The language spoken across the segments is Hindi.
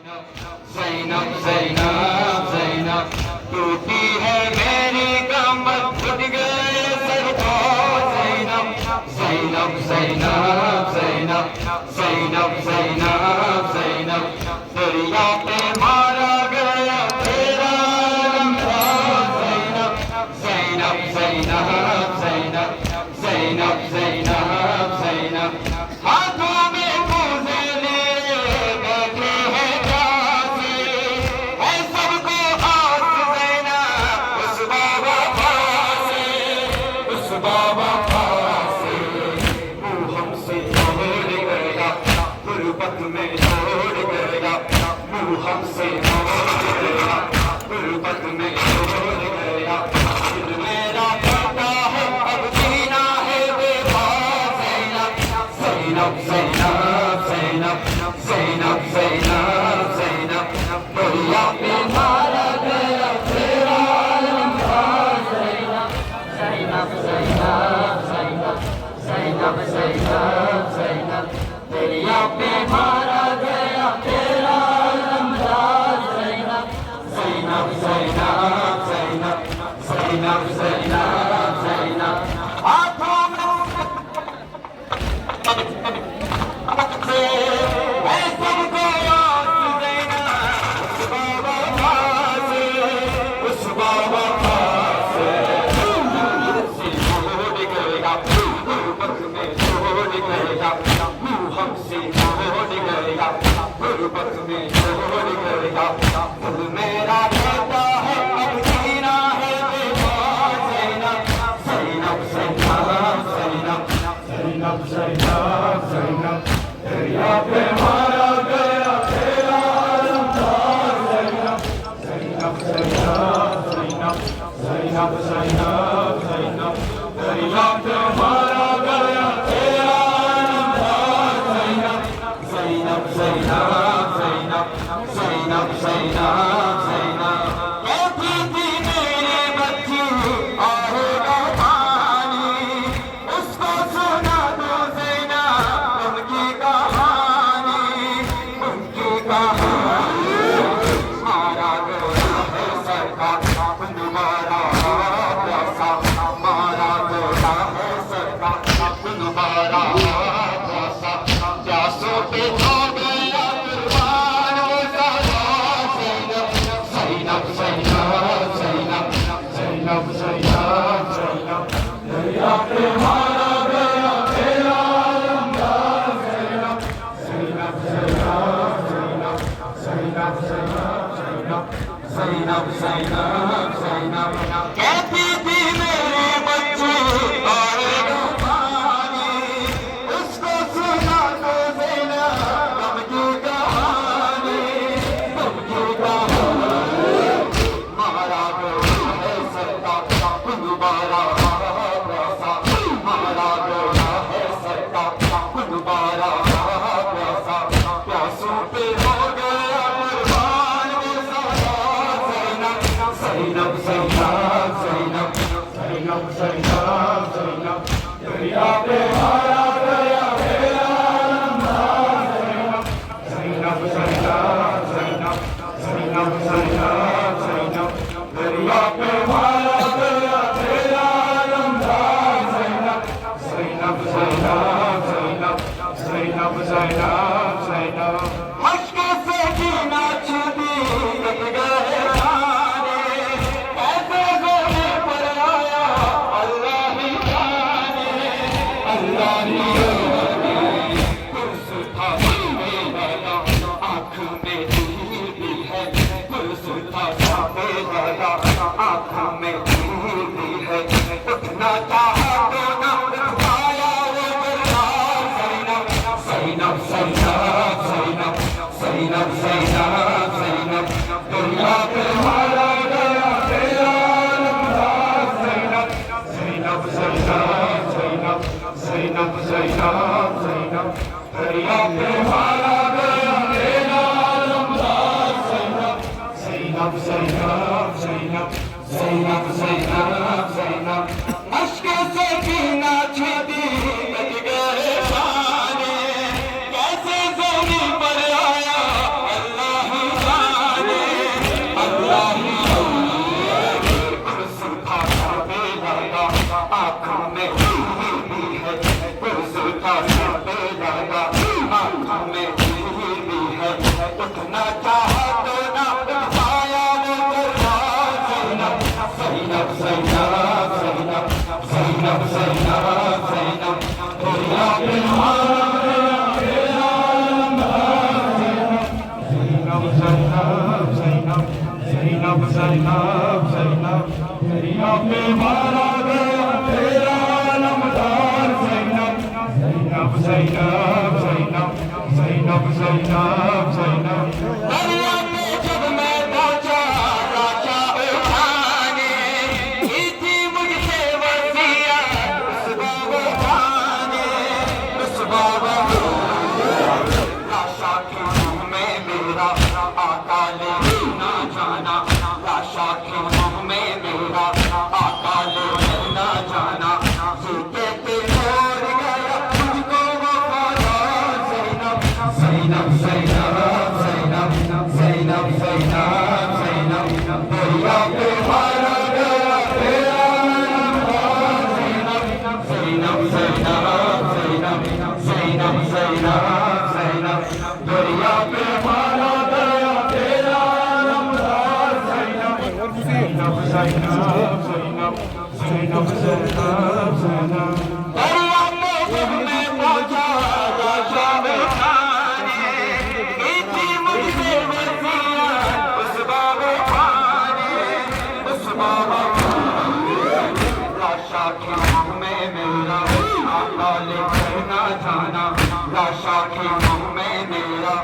ज़ैनब ज़ैनब ज़ैनब टूटी है मेरी कमर, टूट गए सर को ज़ैनब ज़ैनब ज़ैनब ज़ैनब ज़ैनब ज़ैनब ज़ैनब दरिया पे मारा गया तेरा लम्हा ज़ैनब ज़ैनब ज़ैनब ज़ैनब ज़ैनब ज़ैनब ज़ैनब हाथों में पूजे लिए बैठे हैं प्यासे, है सबको आस ज़ैनब उस बाबा पासे, उस बाबा पासे। मुँह हमसे छोड़ गया गुर्बत में छोड़ गया, मुँह हमसे छोड़ गया गुर्बत में छोड़ गया। दिल मेरा टूटा है अब जीना है बेवफा ज़ैनब ज़ैनब ज़ैनब ज़ैनब ज़ैनब ज़ैनब दरिया पे मारा गया तेरा लम्हा ज़ैनब ज़ैनब ज़ैनब ज़ैनब ज़ैनब ज़ैनब दरिया पे मारा गया तेरा लम्हा ज़ैनब ज़ैनब ज़ैनब ज़ैनब ज़ैनब ज़ैनब ज़ैनब हाथों से है सबको आस ज़ैनब उस बाबा पासे, उस बाबा पासे। हमसे छोड़ गया गुर्बत में छोड़ गया, मुँह हमसे छोड़ गया गुर्बत में छोड़ गया। दिल मेरा कहता है अब जीना है बेवफा ज़ैनब ज़ैनब ज़ैनब ज़ैनब ज़ैनब ज़ैनब ज़ैनब दरिया पे मारा गया तेरा लम्हा ज़ैनब ज़ैनब ज़ैनब ज़ैनब ज़ैनब ज़ैनब ज़ैनब दरिया पे मारा गया तेरा लम्हा ज़ैनब ज़ैनब ज़ैनब ज़ैनब ज़ैनब ज़ैनब ज़ैनब कहती थी मेरी बच्ची आएगा पानी, उसको सुना दो ज़ैनब उनकी कहानी, उनकी कहानी। मारा गया है सरकार दोबारा प्यासा, मारा गया है सरकार दोबारा प्यासा, प्यासों पे हो गया कुर्बान वो ज़ादा ज़ैनब ज़ैनब ज़ैनब ज़ैनब ज़ैनब ज़ैनब दरिया पे मारा गया तेरा लम्हा ज़ैनब ज़ैनब ज़ैनब ज़ैनब ज़ैनब ज़ैनब ज़ैनब ज़ैनब कहती थी मेरी बच्ची आएगा पानी, उसको सुना दो ज़ैनब गम की कहानी, गम की कहानी। मारा गया है सरकार दोबारा प्यासा, मारा गया है सरकार दोबारा प्यासा, प्यासों पे हो गया कुर्बान वो ज़ादा ज़ैनब ज़ैनब ज़ैनब ज़ैनब ज़ैनब ज़ैनब दरिया पे मारा गया तेरा लम्हा ज़ैनब ज़ैनब ज़ैनब ज़ैनब ज़ैनब ज़ैनब दरिया पे मारा गया तेरा लम्हा ज़ैनब ज़ैनब ज़ैनब ज़ैनब ज़ैनब ज़ैनब ज़ैनब मश्क से जीना छूटी कट गए सारे, ऐसे ज़ोने पर आया अल्लाह ही जाने, अल्लाह ही जाने। पुरुष था सामने वाला आँख में धूल भी है, पुरुष था सामने वाला आँख में धूल भी है, उठना चाहा तो न उठ पाया वो बर्दार ज़ैनब ज़ैनब ज़ैनब ज़ैनब ज़ैनब ज़ैनब दरिया पे मारा गया तेरा लम्हा ज़ैनब ज़ैनब ज़ैनब ज़ैनब ज़ैनब ज़ैनब ज़ैनब दरिया पे मारा गया तेरा लम्हा ज़ैनब ज़ैनब ज़ैनब ज़ैनब ज़ैनब ज़ैनब ज़ैनब मश्क से जीना छूटी कट गए सारे, कैसे ज़मीन पर आया अल्लाह Zainab, Zainab, Zainab, दरिया पे मारा गया तेरा नमदार Zainab, Zainab, Zainab, Zainab, Zainab, Zainab, Zainab, दरिया पे जब मैं पहुंचा राजा उठाने की थी मुझसे वसिया उस बाबा खाने उस बाबा लाशा के मुंह में मेरा आका ले ना जाना लाशा के मुंह में मेरा आका ले ना जाना सूखे पे छोड़ गया तुझको वफादार Zainab, Zainab, Zainab, Zainab, Zainab, Zainab, दरिया पे मारा गया तेरा नमदार Zainab, Zainab, Zainab, Zainab, Zainab, Zainab, Zainab, दरिया पे मारा गया तेरा नमदार Zainab, Zainab, Zainab, Zainab, Zainab, Zainab, Zainab, दरिया पे जब मैं पहुंचा राजा उठाने की थी मुझसे वसिया उस बाबा खाने उस बाबा लाशा के मुंह में मेरा आका ले ना जाना लाशा के मुंह में मेरा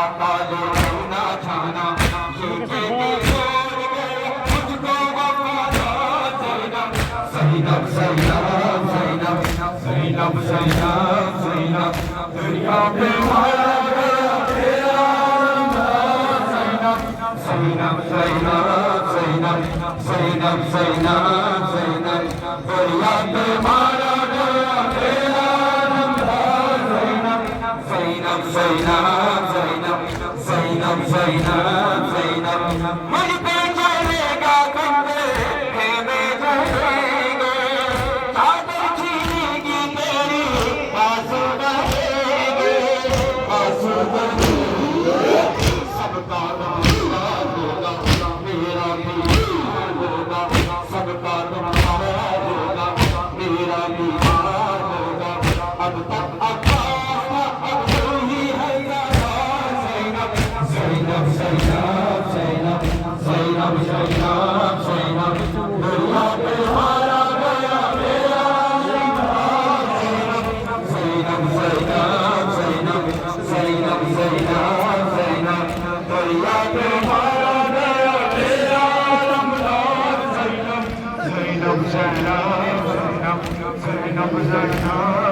आका ले ना जाना ये कहते छोड़ गया मुझको वफादार Zainab, Zainab, Zainab, Zainab, Zainab, Zainab, दरिया पे मारा गया तेरा नमदार Zainab, Zainab, Zainab, Zainab, Zainab, Zainab, Zainab, दरिया पे मारा गया तेरा नमदार Zainab, Zainab, Zainab, Zainab, Zainab, Zainab, Zainab, मुझ पे चलेगा कुंडे खेमे जाएंगे चादर छीनेगी तेरी आंसू बहेंगे आंसू बहेंगे सबका नमस्कार होगा मेरा भी हाल होगा सबका नमस्कार होगा मेरा भी हाल होगा अब तक अब्बास अब तू ही है यार Zainab, Zainab, Zainab, Zainab, Zainab, Zainab, दरिया पे मारा गया मेरा नमदार Zainab, Zainab, Zainab, Zainab, Zainab, Zainab, दरिया पे मारा गया मेरा नमदार Zainab, Zainab, Zainab, Zainab, Zainab, Zainab,